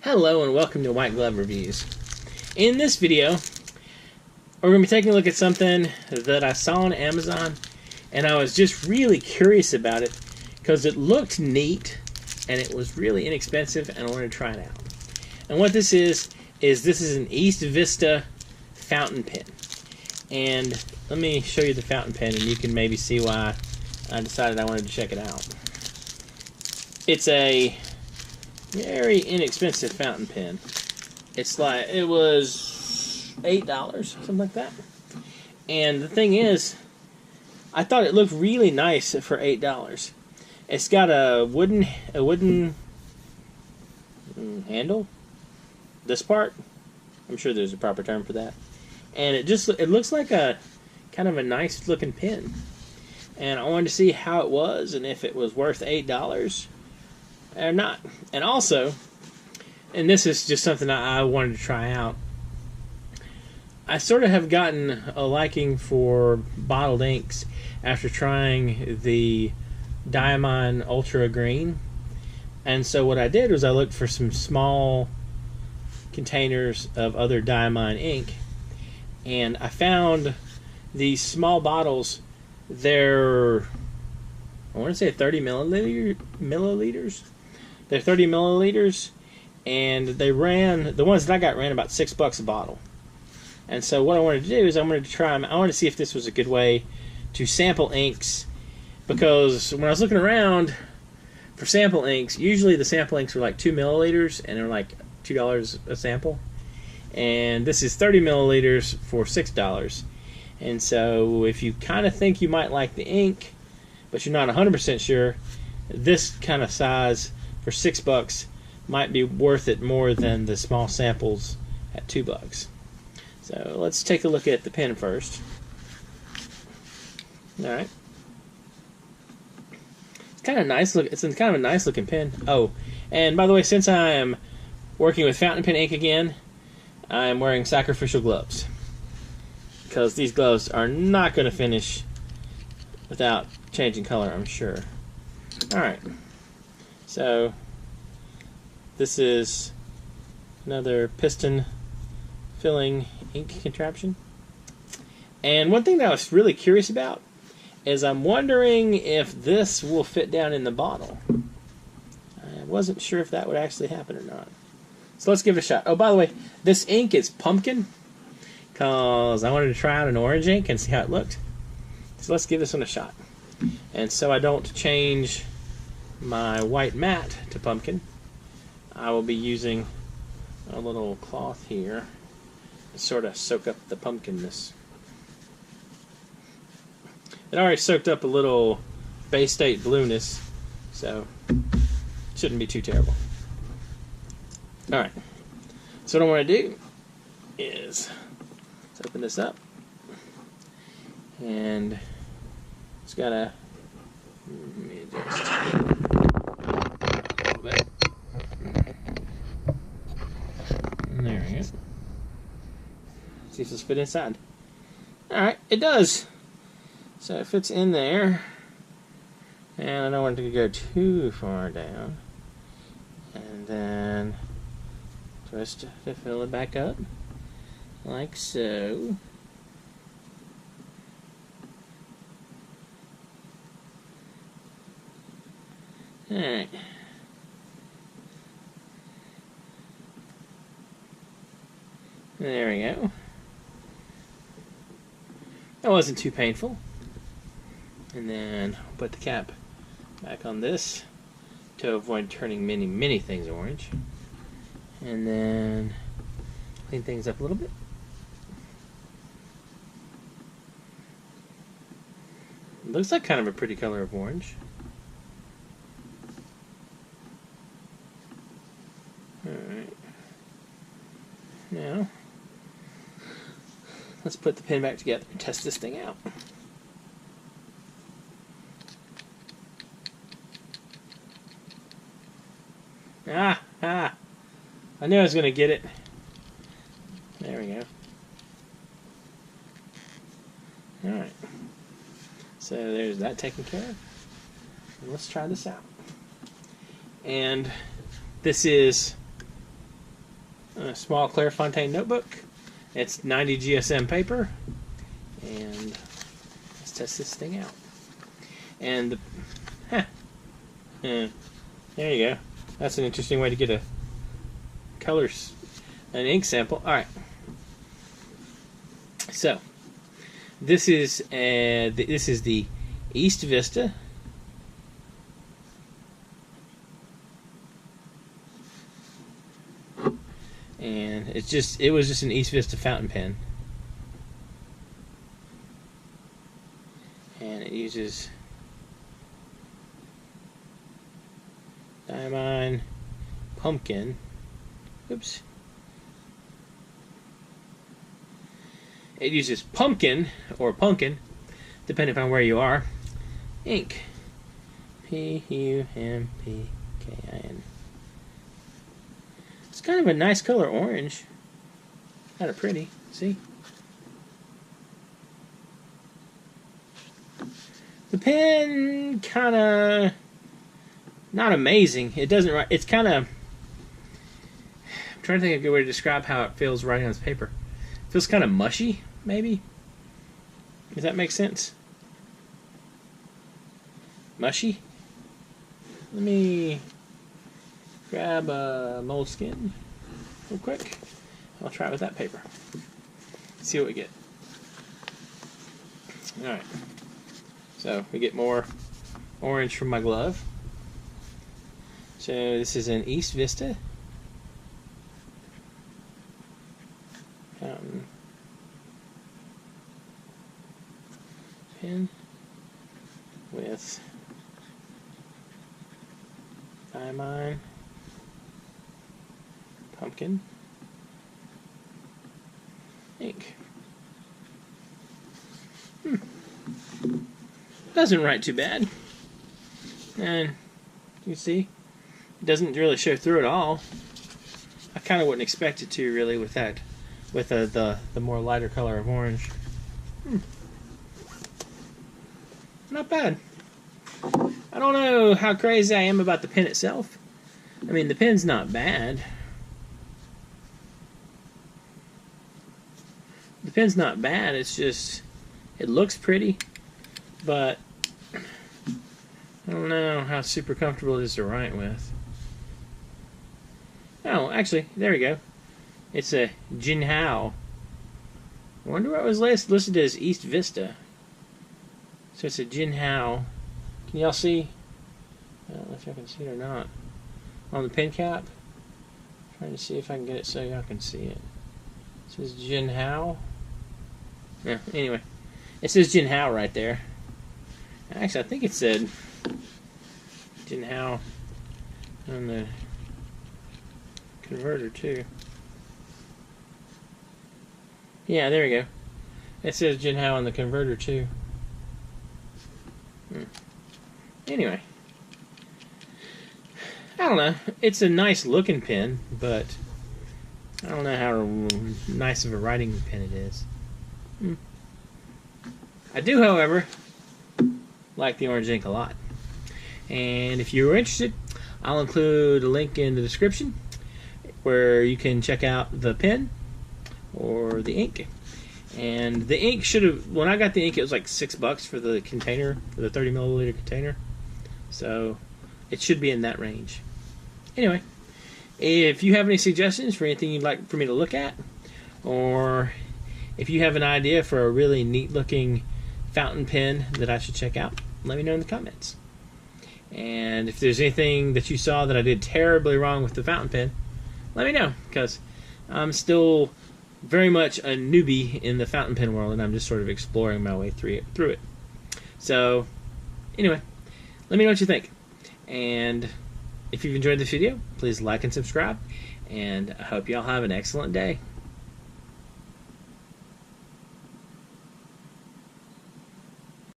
Hello and welcome to White Glove Reviews. In this video, we're going to be taking a look at something that I saw on Amazon, and I was just really curious about it because it looked neat and it was really inexpensive, and I wanted to try it out. And what this is this is an EastVista fountain pen. And let me show you the fountain pen, and you can maybe see why I decided I wanted to check it out. It's a very inexpensive fountain pen. It was $8, something like that. And the thing is, I thought it looked really nice for $8. It's got a wooden handle. This part, I'm sure there's a proper term for that. And it looks like a kind of a nice looking pen. And I wanted to see how it was and if it was worth $8 or not. And also, and this is just something I wanted to try out, I sort of have gotten a liking for bottled inks after trying the Diamine Ultra Green. And so what I did was I looked for some small containers of other Diamine ink, and I found these small bottles. They're, I want to say 30 milliliters. They're 30 milliliters, and they ran, the ones that I got ran about $6 a bottle. And so what I wanted to do is I wanted to try them. I wanted to see if this was a good way to sample inks, because when I was looking around for sample inks, usually the sample inks were like 2 milliliters, and they're like $2 a sample. And this is 30 milliliters for $6. And so if you kind of think you might like the ink, but you're not 100% sure, this kind of size for $6 might be worth it more than the small samples at $2. So let's take a look at the pen first. All right, it's kind of nice. It's kind of a nice looking pen. Oh, and by the way, since I am working with fountain pen ink again, I am wearing sacrificial gloves, because these gloves are not going to finish without changing color, I'm sure. Alright, so this is another piston filling ink contraption. And one thing that I was really curious about is I'm wondering if this will fit down in the bottle. I wasn't sure if that would actually happen or not. So let's give it a shot. Oh, by the way, this ink is pumpkin, because I wanted to try out an orange ink and see how it looked. So let's give this one a shot. And so I don't change my white matte to pumpkin, I will be using a little cloth here to sort of soak up the pumpkinness. It already soaked up a little Bay State blueness, so it shouldn't be too terrible. Alright, so what I want to do is let's open this up, and it's got a, let me adjust a little bit. And there we go. See if this fit inside. Alright, it does. So it fits in there, and I don't want it to go too far down. And then twist to fill it back up, like so. Alright. There we go. That wasn't too painful. And then I'll put the cap back on this to avoid turning many things orange. And then clean things up a little bit. It looks like kind of a pretty color of orange. Alright. Now, let's put the pen back together and test this thing out. I knew I was going to get it. There we go. Alright. So there's that taken care of. And let's try this out. And this is a small Clairefontaine notebook. It's 90 GSM paper, and let's test this thing out. And there you go. That's an interesting way to get a an ink sample. All right. So this is the EastVista. And it was just an EastVista fountain pen. And it uses Diamine Pumpkin. Oops. It uses pumpkin, or pumpkin, depending upon where you are, ink. Pumpkin. It's kind of a nice color, orange. Kind of pretty. See? The pen kind of not amazing. It doesn't write. It's kind of. I'm trying to think of a good way to describe how it feels writing on this paper. It feels kind of mushy, maybe. Does that make sense? Mushy. Let me grab a moleskin real quick. I'll try it with that paper. See what we get. Alright. So we get more orange from my glove. So this is an EastVista fountain pen with Diamine Pumpkin Ink. Doesn't write too bad, and you see, it doesn't really show through at all. I kind of wouldn't expect it to, really, with that, with the more lighter color of orange. Not bad. I don't know how crazy I am about the pen itself. I mean, the pen's not bad. The pen's not bad. It's just, it looks pretty, but I don't know how super comfortable it is to write with. Oh, actually, there we go. It's a JinHao. I wonder what was listed as EastVista. So it's a JinHao. Can y'all see? I don't know if y'all can see it or not. On the pen cap. Trying to see if I can get it so y'all can see it. It says JinHao. Yeah, anyway. It says JinHao right there. Actually, I think it said JinHao on the converter too. Yeah, there we go. It says JinHao on the converter too. Anyway, I don't know. It's a nice looking pen, but I don't know how nice of a writing pen it is. I do, however, like the orange ink a lot. And if you're interested, I'll include a link in the description where you can check out the pen or the ink. And the ink should have, when I got the ink, it was like $6 for the container, for the 30 milliliter container. So it should be in that range. Anyway, if you have any suggestions for anything you'd like for me to look at, or if you have an idea for a really neat looking fountain pen that I should check out, let me know in the comments. And if there's anything that you saw that I did terribly wrong with the fountain pen, let me know, because I'm still very much a newbie in the fountain pen world, and I'm just sort of exploring my way through it. So, anyway, let me know what you think. And if you've enjoyed this video, please like and subscribe. And I hope y'all have an excellent day.